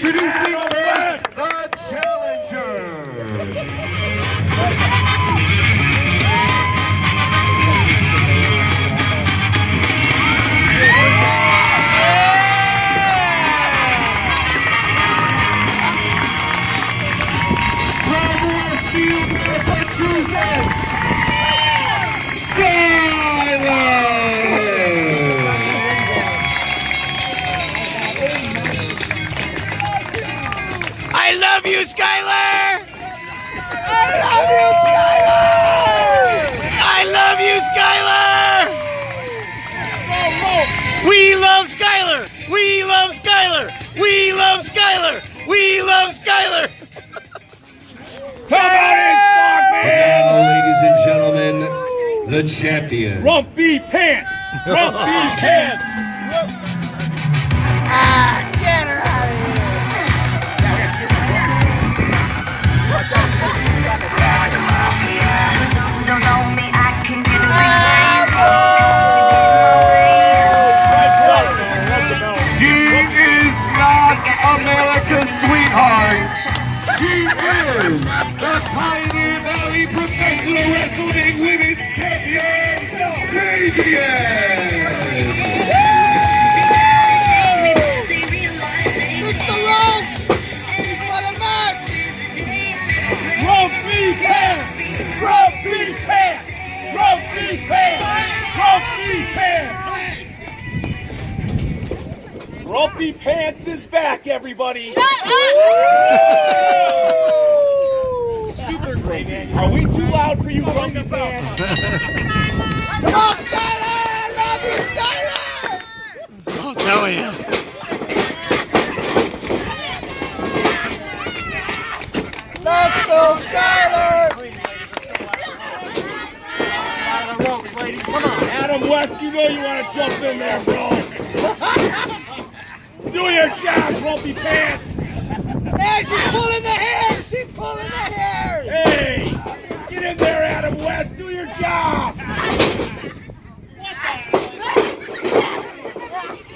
Introducing first, the challenger. From Westfield, Massachusetts, Skyler! I love you, Skyler! I love you, Skyler! I love you, Skyler! We love Skyler! We love Skyler! We love Skyler! We love Skyler! Come on in, Now, Sparkman! ladies and gentlemen, the champion. Rumpy pants! Rumpy pants! Get her out of here! Don't know me, I can do the She is not America's sweetheart. She is the Pioneer Valley Professional Wrestling Women's Champion, Davian. Rumpy pants! Rumpy pants! Rumpy pants! Rumpy pants! Rumpy pants is back, everybody! Super great. Are we too loud for you, Grumpy pants? Come on, Skyler! I love you, Skyler! I'm telling you. Let's go, Skyler! Adam West, you know you want to jump in there, bro. Do your job, Grumpy pants. Hey, she's pulling the hair! She's pulling the hair! Hey, get in there, Adam West. Do your job.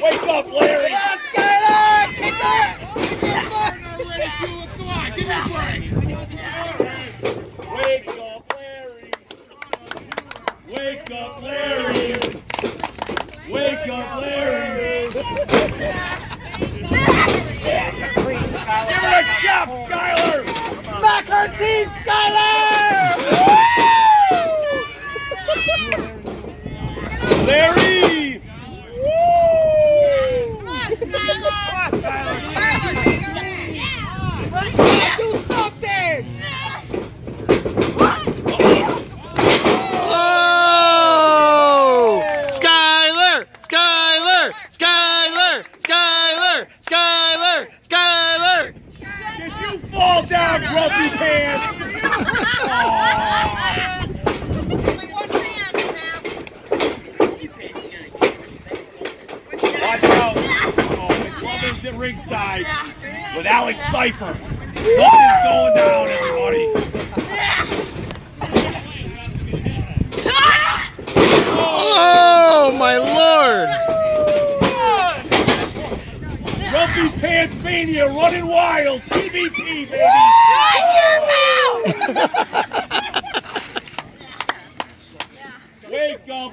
Wake up, Larry. Come on, Skyler! Kick her! Wake up, Larry. Wake up, Larry. Wake up, Larry. Give her a chop, Skyler. Smack her teeth, Skyler! Larry. Do something! Oh! Skyler! Skyler! Skyler! Skyler! Skyler! Skyler! Did you fall down, Grumpy Pants? Watch out. McLovin's at ringside with Alex Cypher. Something's going down, everybody. Oh, my Lord! Grumpy Pants Mania running wild. PvP, baby. Wake up.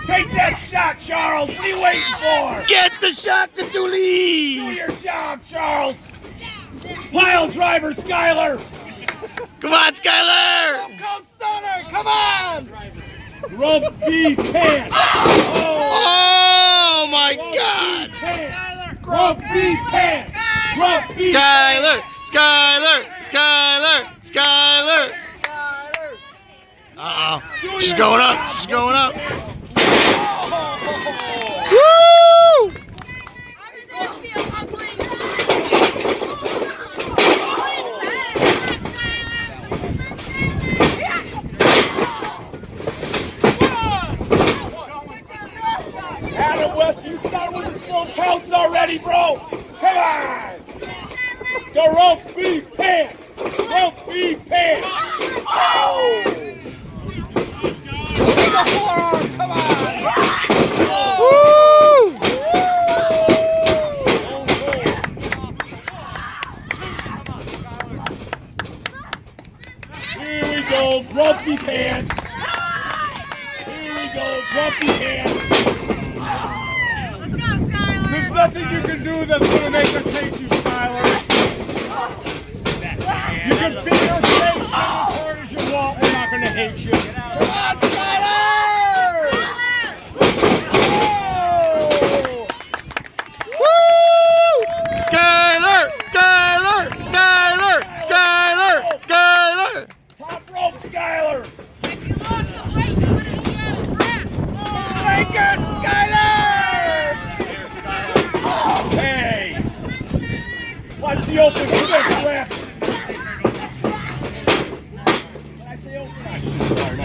Take that shot, Charles. What are you waiting for? Get the shot to Do Dooley! your job, Charles. Pile driver, Skyler. Come on, Skyler! Go, Stunner! Come on! Grumpy Pants. Oh, my God! Grumpy Pants. Grumpy Skyler! Skyler! Skyler! Skyler! Uh-oh. She's going up. She's going up. Woo! Adam West, you start with the slow counts already, bro. Come on. The Grumpy Pants. Grumpy Pants. Oh! The forearm, come on! Oh! nothing you can do that's going to make us hate you, Skyler. You can beat your face as hard as you want. We're not going to hate you. Come on, Skyler! Skyler! Skyler! Skyler! Skyler! Skyler! Top rope, Skyler! Hey! Watch the open fist ref! When I say open, I should sorry.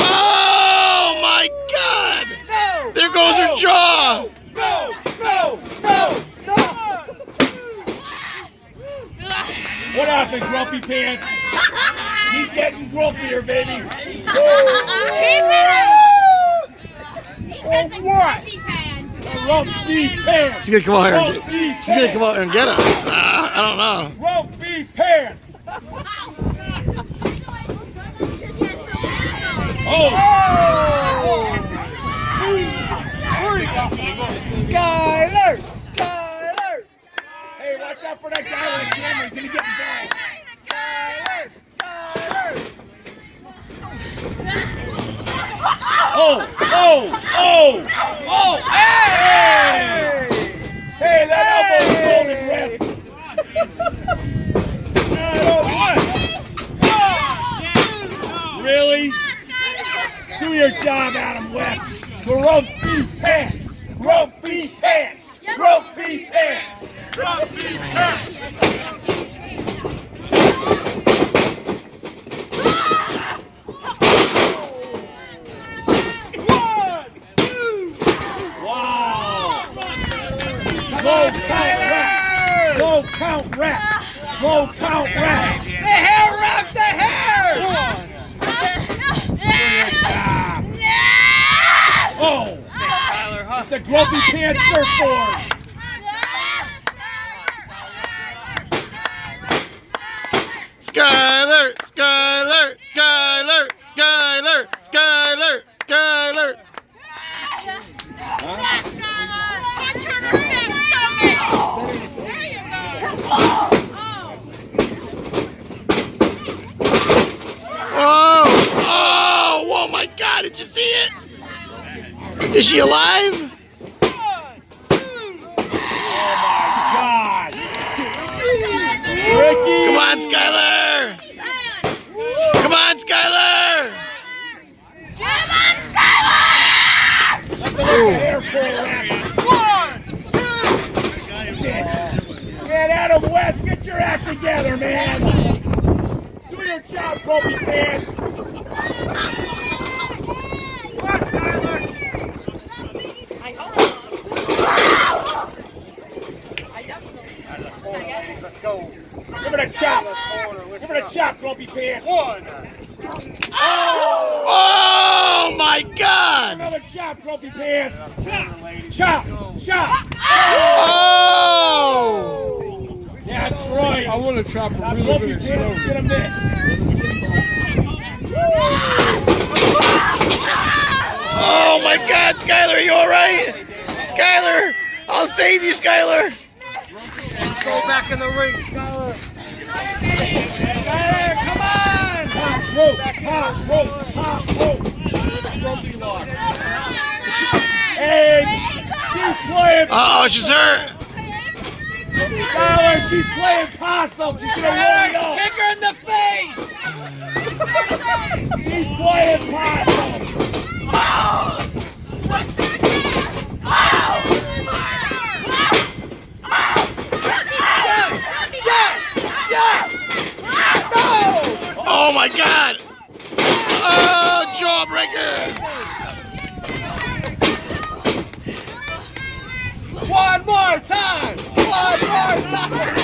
Oh my God! There goes her jaw! No! No! No! No! What happened, Grumpy Pants? Keep getting grumpier, baby. Oh, what? Grumpy Pants. She's gonna come out here. Grumpy She's gonna come Pants. out here and get us. I don't know. Grumpy Pants. Oh! Skyler! Skyler! Hey, watch out for that guy with the camera. He's gonna get involved. Skyler! Skyler! Oh! Oh! Oh! Oh, hey! Hey, that elbow's golden, ref. Really? Do your job, Adam West. Grumpy Pants. Grumpy Pants. Grumpy Pants. Grumpy Pants. Wow. Slow count rap. Slow count rap. Slow count rap. The hair, ref, the hair! Oh! It's a Grumpy Pants surfboard. Skyler! Skyler! Skyler! Skyler! Skyler! Skyler! Oh! Oh! Oh my God! Did you see it? Is she alive? God! Ricky! Come on, Skyler! Come on, Skyler! Let the hair pull rap. 1, 2, 6. Man, Adam West, get your act together, man! Do your job, Grumpy Pants! Let's go. Give it a chop. Give it a chop, Grumpy Pants. 1. Oh! Oh my God! Another chop, Grumpy Pants. Chop. Chop. Oh! That's right. I want to chop Now a really Grumpy good Pants is gonna miss. Oh my God, Skyler, are you all right? Skyler, I'll save you, Skyler. Let's go back in the ring, Skyler. Skyler, come on! Pop rope, pop rope, pop rope. Grumpy lock. And she's playing. Oh, she's hurt. Skyler, she's playing possum. She's gonna roll it up. Kick her in the face! She's playing possum. Oh my God. Oh, jawbreaker. One more time! One more time!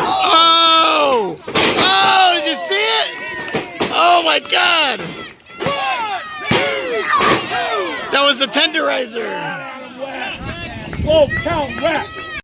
Oh. Oh, did you see it? Oh my God. That was the tenderizer. Adam West. Slow count rap.